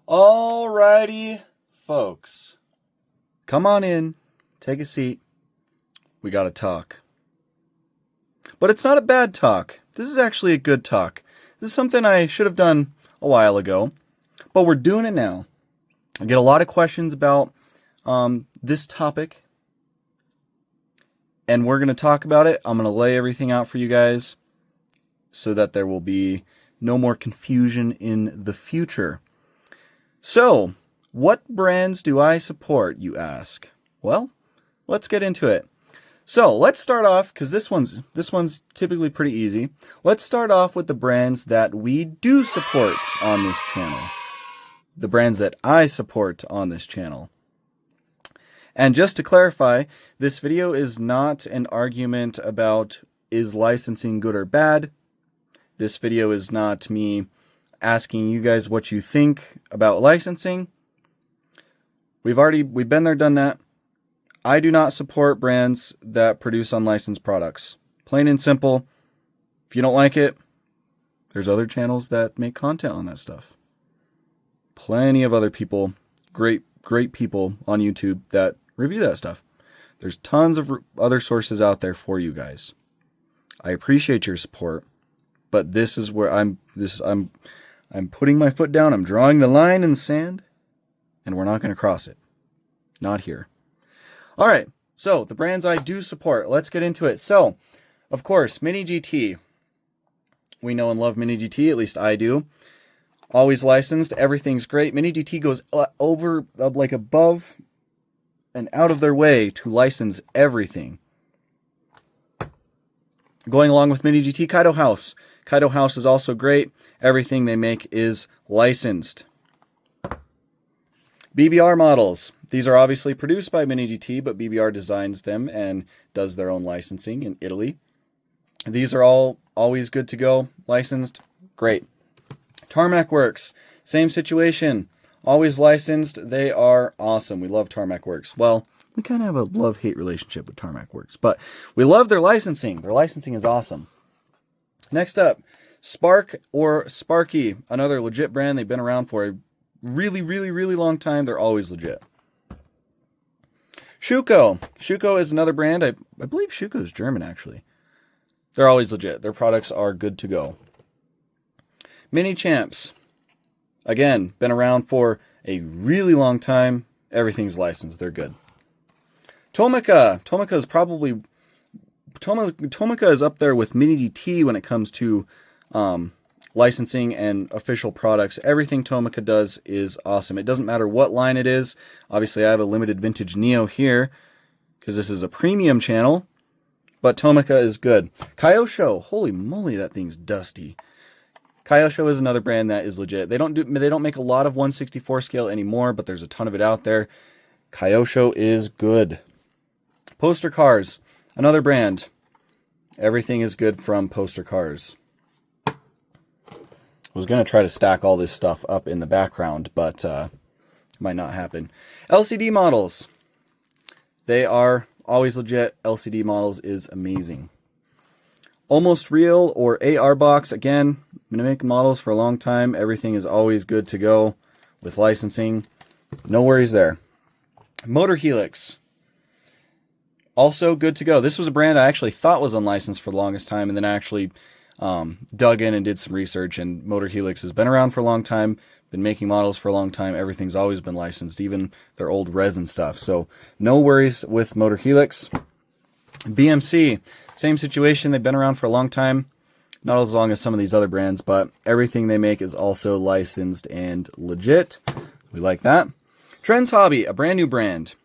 Alrighty, folks. Come on in, take a seat. We gotta talk. But it's not a bad talk. This is actually a good talk. This is something I should have done a while ago, but we're doing it now. I get a lot of questions about this topic, and we're going to talk about it. I'm going to lay everything out for you guys so that there will be no more confusion in the future. So, what brands do I support, you ask? Well, let's get into it. So, let's start off, because this one's typically pretty easy. Let's start off with the brands that we do support on this channel. The brands that I support on this channel. And just to clarify, this video is not an argument about is licensing good or bad. This video is not me asking you guys what you think about licensing. We've been there, done that. I do not support brands that produce unlicensed products. Plain and simple. If you don't like it, there's other channels that make content on that stuff. Plenty of other people, great people on YouTube that review that stuff. There's tons of other sources out there for you guys. I appreciate your support, but this is where I'm putting my foot down. I'm drawing the line in the sand, and we're not going to cross it. Not here. All right, so the brands I do support. Let's get into it. So, of course, Mini GT. We know and love Mini GT, at least I do. Always licensed. Everything's great. Mini GT goes above and out of their way to license everything. Going along with Mini GT, Kaido House. Kaido House is also great. Everything they make is licensed. BBR models. These are obviously produced by Mini GT, but BBR designs them and does their own licensing in Italy. These are all always good to go. Licensed. Great. Tarmac Works. Same situation. Always licensed. They are awesome. We love Tarmac Works. Well, we kind of have a love-hate relationship with Tarmac Works, but we love their licensing. Their licensing is awesome. Next up, Spark or Sparky. Another legit brand. They've been around for a really long time. They're always legit. Schuko. Schuko is another brand. I believe Schuko is German, actually. They're always legit. Their products are good to go. Mini Champs. Again, been around for a really long time. Everything's licensed. They're good. Tomica. Tomica is up there with Mini GT when it comes to licensing and official products. Everything Tomica does is awesome. It doesn't matter what line it is. Obviously, I have a limited vintage Neo here because this is a premium channel, but Tomica is good. Kyosho. Holy moly, that thing's dusty. Kyosho is another brand that is legit. They don't make a lot of 1/64 scale anymore, but there's a ton of it out there. Kyosho is good. Poster Cars, another brand. Everything is good from Poster Cars. I was going to try to stack all this stuff up in the background, but it might not happen. LCD Models. They are always legit. LCD Models is amazing. Almost Real or AR Box. Again, been making models for a long time. Everything is always good to go with licensing. No worries there. Motor Helix. Also good to go. This was a brand I actually thought was unlicensed for the longest time, and then I actually dug in and did some research, and Motor Helix has been around for a long time, been making models for a long time. Everything's always been licensed, even their old resin stuff. So no worries with Motor Helix. BMC, same situation. They've been around for a long time. Not as long as some of these other brands, but everything they make is also licensed and legit. We like that. Trends Hobby, a brand new brand,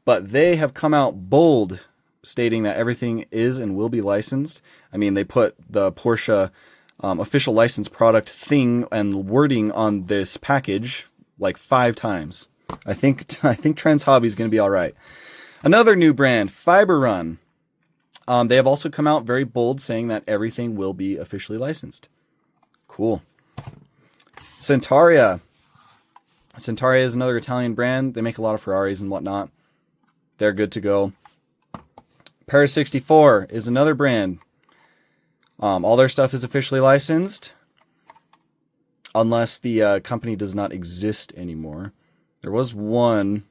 but they have come out bold stating that everything is and will be licensed. I mean, they put the Porsche official licensed product thing and wording on this package like 5 times. I think Trends Hobby is going to be all right. Another new brand, Fiber Run. They have also come out very bold saying that everything will be officially licensed. Cool. Centaria. Centaria is another Italian brand. They make a lot of Ferraris and whatnot. They're good to go. Paris 64 is another brand. All their stuff is officially licensed. unless the company does not exist anymore. There was one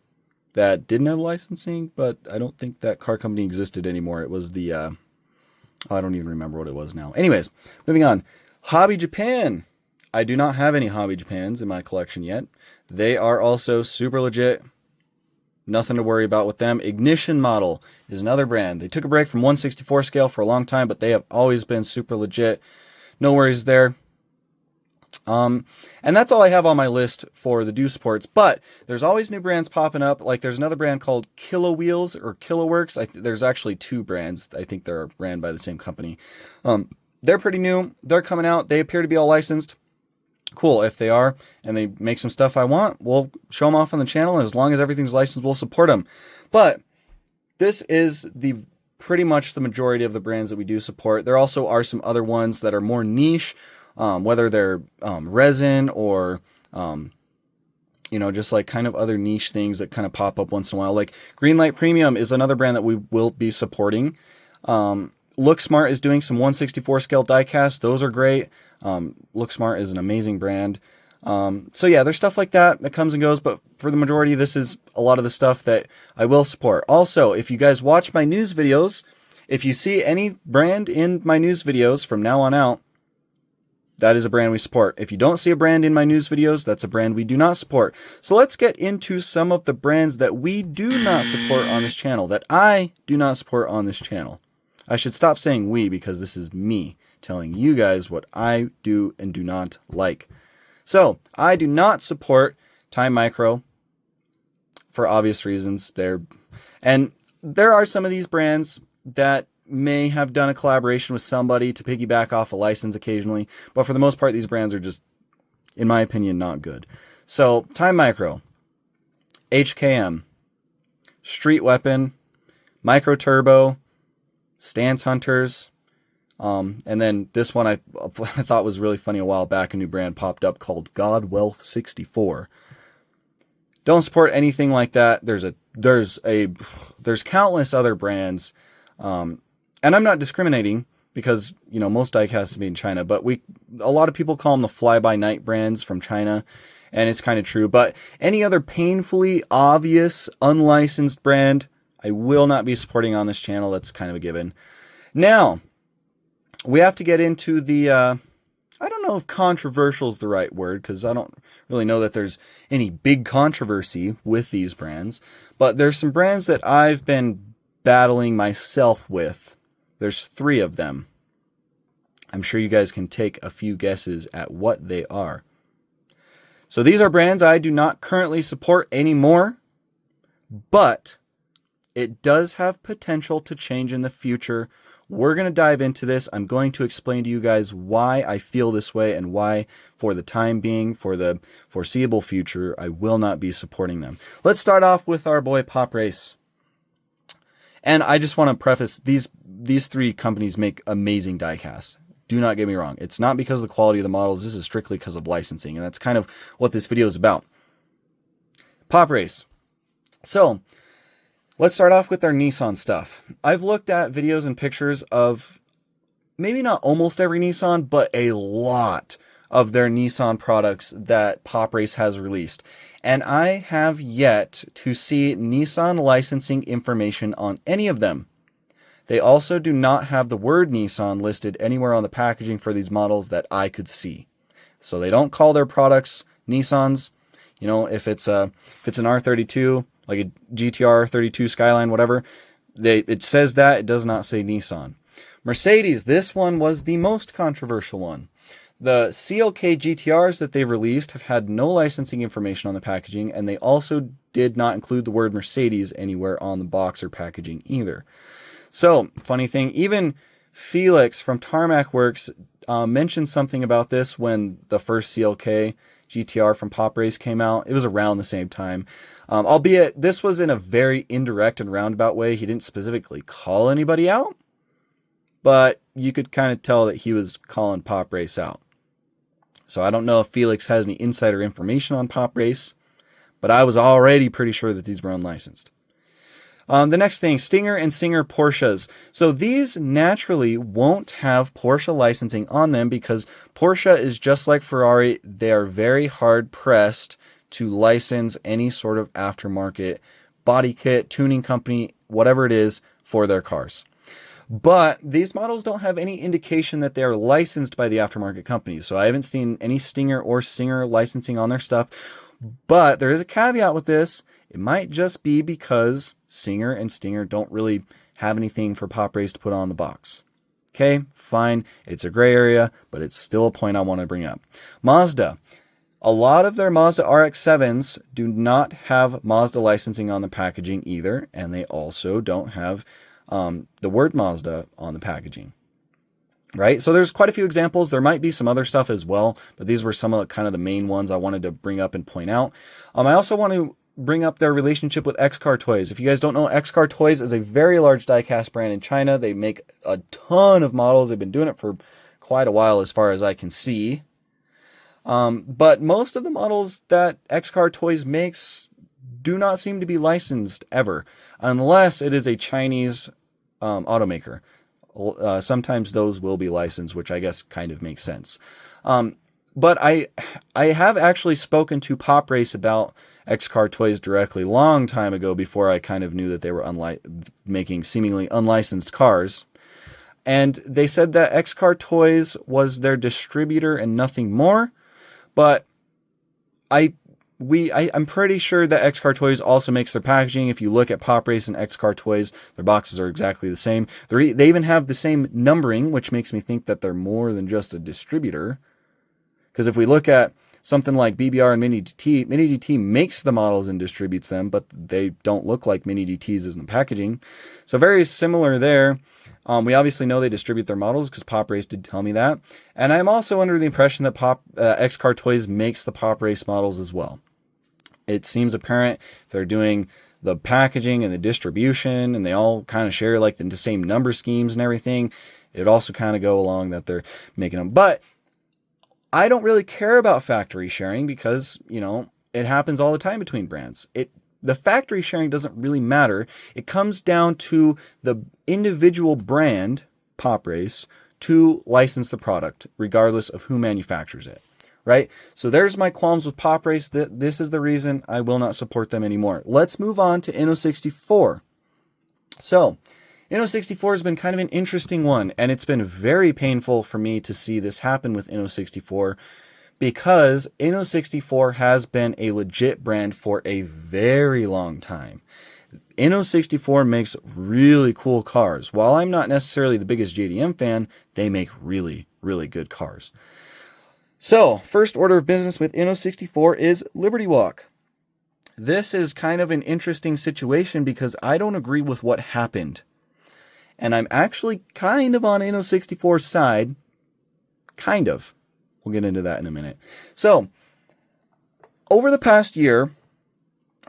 that didn't have licensing, but I don't think that car company existed anymore. It was the, I don't even remember what it was now. Anyways, moving on. Hobby Japan. I do not have any Hobby Japans in my collection yet. They are also super legit. Nothing to worry about with them. Ignition Model is another brand. They took a break from 1/64 scale for a long time, but they have always been super legit. No worries there. And that's all I have on my list for the do supports, but there's always new brands popping up. Like there's another brand called Kilo Wheels or Kiloworks. There's actually two brands. I think they're ran by the same company. They're pretty new. They're coming out. They appear to be all licensed. Cool. If they are, and they make some stuff I want, we'll show them off on the channel. And as long as everything's licensed, we'll support them. But this is pretty much the majority of the brands that we do support. There also are some other ones that are more niche, whether they're resin or just like kind of other niche things that kind of pop up once in a while. Like Greenlight Premium is another brand that we will be supporting. Look Smart is doing some 1/64 scale diecast. Those are great. Look Smart is an amazing brand. So yeah, there's stuff like that comes and goes, but for the majority, this is a lot of the stuff that I will support. Also, if you guys watch my news videos, if you see any brand in my news videos from now on out, that is a brand we support. If you don't see a brand in my news videos, that's a brand we do not support. So let's get into some of the brands that we do not support on this channel, that I do not support on this channel. I should stop saying we, because this is me telling you guys what I do and do not like. So I do not support Time Micro for obvious reasons. There are some of these brands that may have done a collaboration with somebody to piggyback off a license occasionally, but for the most part, these brands are just, in my opinion, not good. So Time Micro, HKM, Street Weapon, Micro Turbo, Stance Hunters, and then this one I thought was really funny a while back. A new brand popped up called God Wealth 64. Don't support anything like that. There's countless other brands, and I'm not discriminating because most diecasts are made in China, but a lot of people call them the fly-by-night brands from China, and it's kind of true. But any other painfully obvious unlicensed brand, I will not be supporting on this channel. That's kind of a given. Now, we have to get into the, I don't know if controversial is the right word, because I don't really know that there's any big controversy with these brands, but there's some brands that I've been battling myself with. There's 3 of them. I'm sure you guys can take a few guesses at what they are. So these are brands I do not currently support anymore, but it does have potential to change in the future. We're going to dive into this. I'm going to explain to you guys why I feel this way and why, for the time being, for the foreseeable future, I will not be supporting them. Let's start off with our boy Pop Race. And I just want to preface, these 3 companies make amazing diecasts. Do not get me wrong. It's not because of the quality of the models. This is strictly because of licensing, and that's kind of what this video is about. Pop Race. So, let's start off with our Nissan stuff. I've looked at videos and pictures of maybe not almost every Nissan, but a lot of their Nissan products that Pop Race has released. And I have yet to see Nissan licensing information on any of them. They also do not have the word Nissan listed anywhere on the packaging for these models that I could see. So they don't call their products Nissans. If it's an R32, like a GTR 32 Skyline, whatever, it says that. It does not say Nissan. Mercedes, this one was the most controversial one. The CLK GTRs that they've released have had no licensing information on the packaging, and they also did not include the word Mercedes anywhere on the box or packaging either. So, funny thing, even Felix from Tarmac Works mentioned something about this when the first CLK GTR from Pop Race came out. It was around the same time. Albeit, this was in a very indirect and roundabout way. He didn't specifically call anybody out, but you could kind of tell that he was calling Pop Race out. So I don't know if Felix has any insider information on Pop Race, but I was already pretty sure that these were unlicensed. The next thing, Stinger and Singer Porsches. So these naturally won't have Porsche licensing on them because Porsche is just like Ferrari. They are very hard pressed to license any sort of aftermarket body kit, tuning company, whatever it is for their cars. But these models don't have any indication that they are licensed by the aftermarket companies. So I haven't seen any Stinger or Singer licensing on their stuff. But there is a caveat with this. It might just be because Singer and Stinger don't really have anything for Pop Race to put on the box. Okay, fine. It's a gray area, but it's still a point I want to bring up. Mazda. A lot of their Mazda RX-7s do not have Mazda licensing on the packaging either, and they also don't have the word Mazda on the packaging. Right? So there's quite a few examples. There might be some other stuff as well, but these were some of the main ones I wanted to bring up and point out. I also want to bring up their relationship with XCar Toys. If you guys don't know, XCar Toys is a very large diecast brand in China. They make a ton of models. They've been doing it for quite a while as far as I can see. But most of the models that XCar Toys makes do not seem to be licensed ever, unless it is a Chinese automaker. Sometimes those will be licensed, which I guess kind of makes sense. But I have actually spoken to Pop Race about XCar Toys directly long time ago before I kind of knew that they were making seemingly unlicensed cars. And they said that XCar Toys was their distributor and nothing more. But I'm pretty sure that XCar Toys also makes their packaging. If you look at Pop Race and XCar Toys, their boxes are exactly the same. They even have the same numbering, which makes me think that they're more than just a distributor. Because if we look at something like BBR and Mini GT makes the models and distributes them, but they don't look like Mini GTs in the packaging. So very similar there. We obviously know they distribute their models because Pop Race did tell me that. And I'm also under the impression that XCar Toys makes the Pop Race models as well. It seems apparent they're doing the packaging and the distribution, and they all kind of share like the same number schemes and everything. It also kind of go along that they're making them. But I don't really care about factory sharing because, it happens all the time between brands. The factory sharing doesn't really matter. It comes down to the individual brand, Pop Race, to license the product, regardless of who manufactures it. Right? So there's my qualms with Pop Race. This is the reason I will not support them anymore. Let's move on to Inno64. So, Inno64 has been kind of an interesting one, and it's been very painful for me to see this happen with Inno64 because Inno64 has been a legit brand for a very long time. Inno64 makes really cool cars. While I'm not necessarily the biggest JDM fan, they make really, really good cars. So, first order of business with Inno64 is Liberty Walk. This is kind of an interesting situation because I don't agree with what happened. And I'm actually kind of on Inno64's side. Kind of. We'll get into that in a minute. So, over the past year,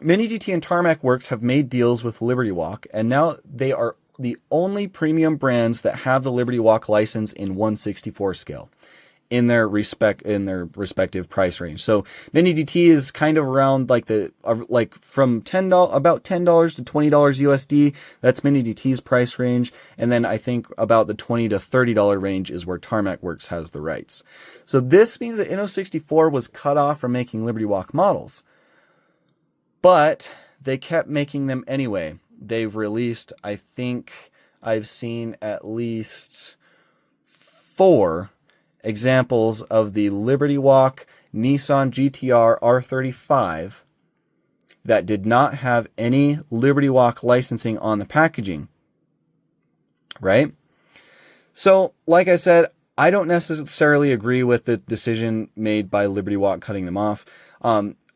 Mini GT and Tarmac Works have made deals with Liberty Walk, and now they are the only premium brands that have the Liberty Walk license in 1/64 scale in their respective price range. So Mini GT is kind of around from about $10 to $20 USD. That's Mini GT's price range, and then I think about the $20 to $30 range is where Tarmac Works has the rights. So this means that Inno64 was cut off from making Liberty Walk models, but they kept making them anyway. They've released, I think I've seen at least 4 examples of the Liberty Walk Nissan GTR R35 that did not have any Liberty Walk licensing on the packaging. Right? So, like I said, I don't necessarily agree with the decision made by Liberty Walk cutting them off.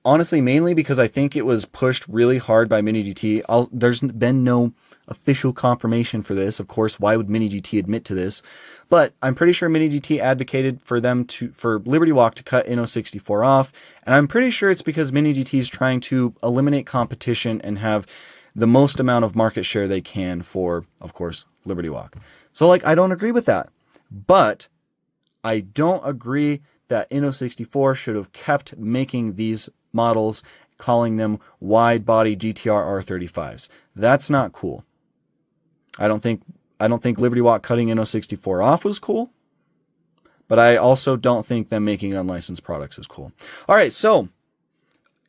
Honestly, mainly because I think it was pushed really hard by Mini GT. There's been no official confirmation for this. Of course, why would Mini GT admit to this? But I'm pretty sure Mini GT advocated for Liberty Walk to cut Inno64 off, and I'm pretty sure it's because Mini GT is trying to eliminate competition and have the most amount of market share they can for, of course, Liberty Walk. So, I don't agree with that. But I don't agree that Inno64 should have kept making these models calling them wide body GTR R35s. That's not cool. I don't think Liberty Walk cutting Inno64 off was cool, but I also don't think them making unlicensed products is cool. All right, so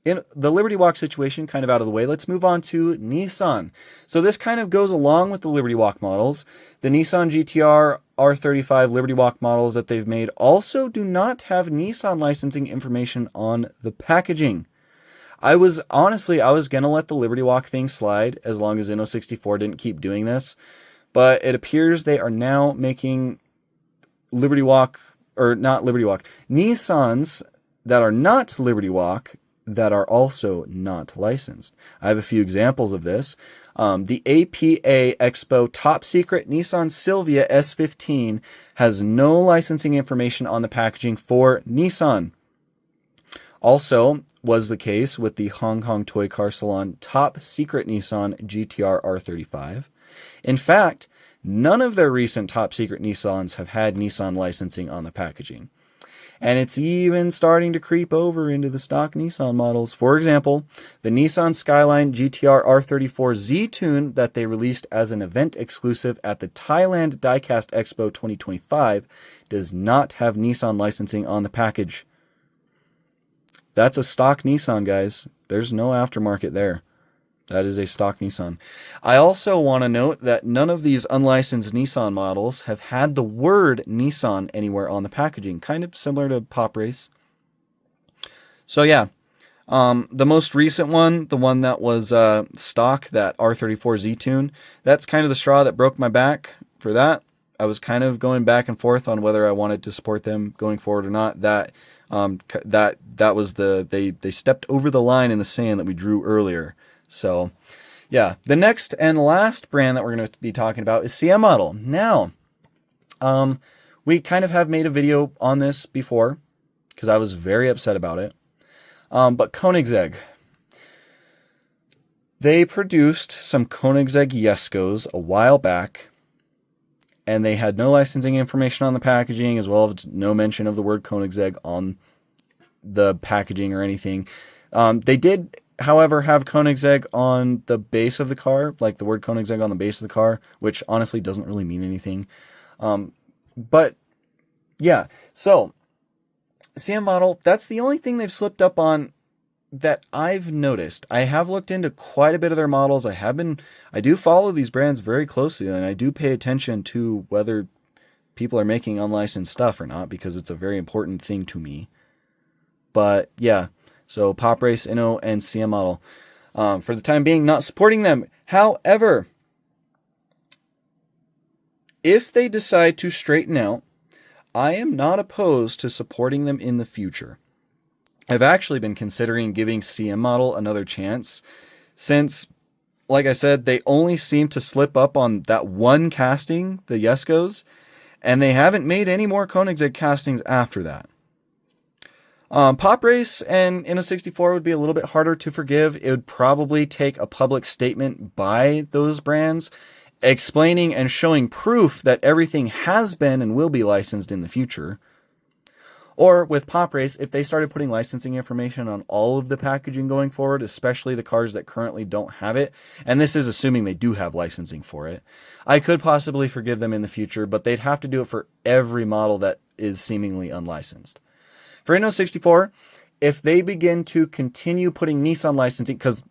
in the Liberty Walk situation kind of out of the way, let's move on to Nissan. So this kind of goes along with the Liberty Walk models. The Nissan GTR R35 Liberty Walk models that they've made also do not have Nissan licensing information on the packaging. I was going to let the Liberty Walk thing slide as long as Inno64 didn't keep doing this, but it appears they are now making Nissans that are not Liberty Walk that are also not licensed. I have a few examples of this. The APA Expo Top Secret Nissan Silvia S15 has no licensing information on the packaging for Nissan. Also was the case with the Hong Kong Toy Car Salon Top Secret Nissan GTR R35. In fact, none of their recent Top Secret Nissans have had Nissan licensing on the packaging. And it's even starting to creep over into the stock Nissan models. For example, the Nissan Skyline GTR R34 Z-Tune that they released as an event exclusive at the Thailand Diecast Expo 2025 does not have Nissan licensing on the package. That's a stock Nissan, guys. There's no aftermarket there. That is a stock Nissan. I also want to note that none of these unlicensed Nissan models have had the word Nissan anywhere on the packaging, kind of similar to Pop Race. So yeah, the most recent one, the one that was stock, that R34 Z-Tune, that's kind of the straw that broke my back for that. I was kind of going back and forth on whether I wanted to support them going forward or not. That was they stepped over the line in the sand that we drew earlier. So, yeah, the next and last brand that we're going to be talking about is CM Model. Now, we kind of have made a video on this before because I was very upset about it. But Koenigsegg, they produced some Koenigsegg Yeskos a while back, and they had no licensing information on the packaging, as well as no mention of the word Koenigsegg on the packaging or anything. They did, however, have Koenigsegg on the base of the car, like the word Koenigsegg on the base of the car, which honestly doesn't really mean anything. But yeah, so CM Model, that's the only thing they've slipped up on that I've noticed. I have looked into quite a bit of their models. I do follow these brands very closely, and I do pay attention to whether people are making unlicensed stuff or not, because it's a very important thing to me. But yeah, so Pop Race, Inno, and CM Model, for the time being, not supporting them. However, if they decide to straighten out, I am not opposed to supporting them in the future. I've actually been considering giving CM Model another chance, since, like I said, they only seem to slip up on that one casting, the Yeskos, and they haven't made any more Koenigsegg castings after that. Pop Race and Inno64 would be a little bit harder to forgive. It would probably take a public statement by those brands explaining and showing proof that everything has been and will be licensed in the future. Or with Pop Race, if they started putting licensing information on all of the packaging going forward, especially the cars that currently don't have it, and this is assuming they do have licensing for it, I could possibly forgive them in the future, but they'd have to do it for every model that is seemingly unlicensed. For Inno64, if they begin to continue putting Nissan licensing, because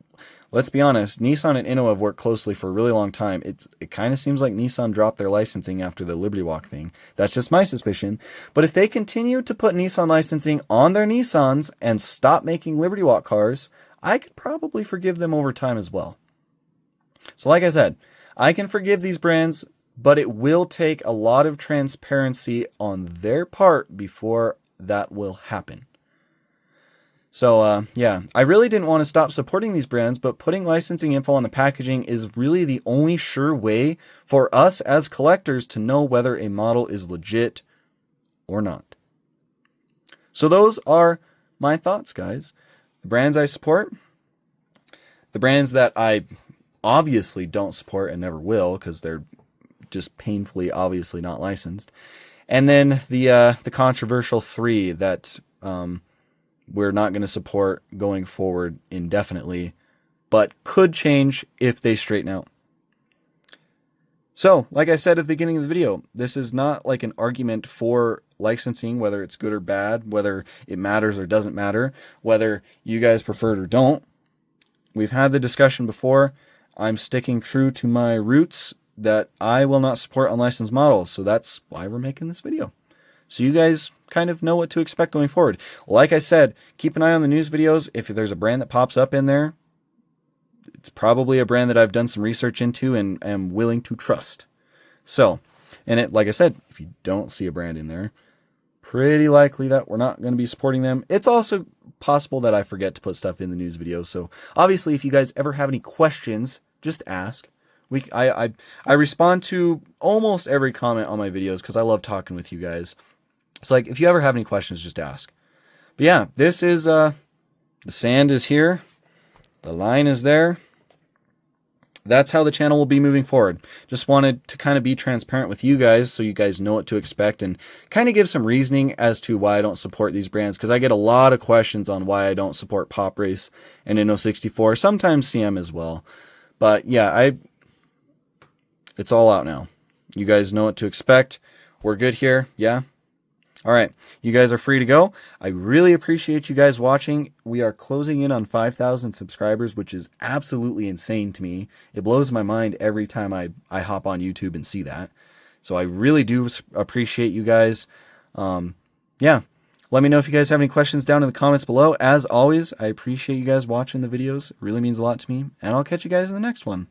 let's be honest, Nissan and Inno have worked closely for a really long time. It kind of seems like Nissan dropped their licensing after the Liberty Walk thing. That's just my suspicion. But if they continue to put Nissan licensing on their Nissans and stop making Liberty Walk cars, I could probably forgive them over time as well. So like I said, I can forgive these brands, but it will take a lot of transparency on their part before that will happen. So, yeah, I really didn't want to stop supporting these brands, but putting licensing info on the packaging is really the only sure way for us as collectors to know whether a model is legit or not. So those are my thoughts, guys. The brands I support, the brands that I obviously don't support and never will, because they're just painfully obviously not licensed. And then the controversial three that we're not going to support going forward indefinitely, but could change if they straighten out. So, like I said at the beginning of the video, this is not like an argument for licensing, whether it's good or bad, whether it matters or doesn't matter, whether you guys prefer it or don't. We've had the discussion before. I'm sticking true to my roots that I will not support unlicensed models, so that's why we're making this video. So you guys kind of know what to expect going forward. Like I said, keep an eye on the news videos. If there's a brand that pops up in there, it's probably a brand that I've done some research into and am willing to trust. So, and it, like I said, if you don't see a brand in there, pretty likely that we're not going to be supporting them. It's also possible that I forget to put stuff in the news videos. So obviously, if you guys ever have any questions, just ask. I respond to almost every comment on my videos because I love talking with you guys. So like, if you ever have any questions, just ask. But yeah, this is, the sand is here. The line is there. That's how the channel will be moving forward. Just wanted to kind of be transparent with you guys so you guys know what to expect and kind of give some reasoning as to why I don't support these brands, because I get a lot of questions on why I don't support Pop Race and Inno64, sometimes CM as well. But yeah, it's all out now. You guys know what to expect. We're good here. Yeah. All right, you guys are free to go. I really appreciate you guys watching. We are closing in on 5,000 subscribers, which is absolutely insane to me. It blows my mind every time I hop on YouTube and see that. So I really do appreciate you guys. Yeah, let me know if you guys have any questions down in the comments below. As always, I appreciate you guys watching the videos. It really means a lot to me, and I'll catch you guys in the next one.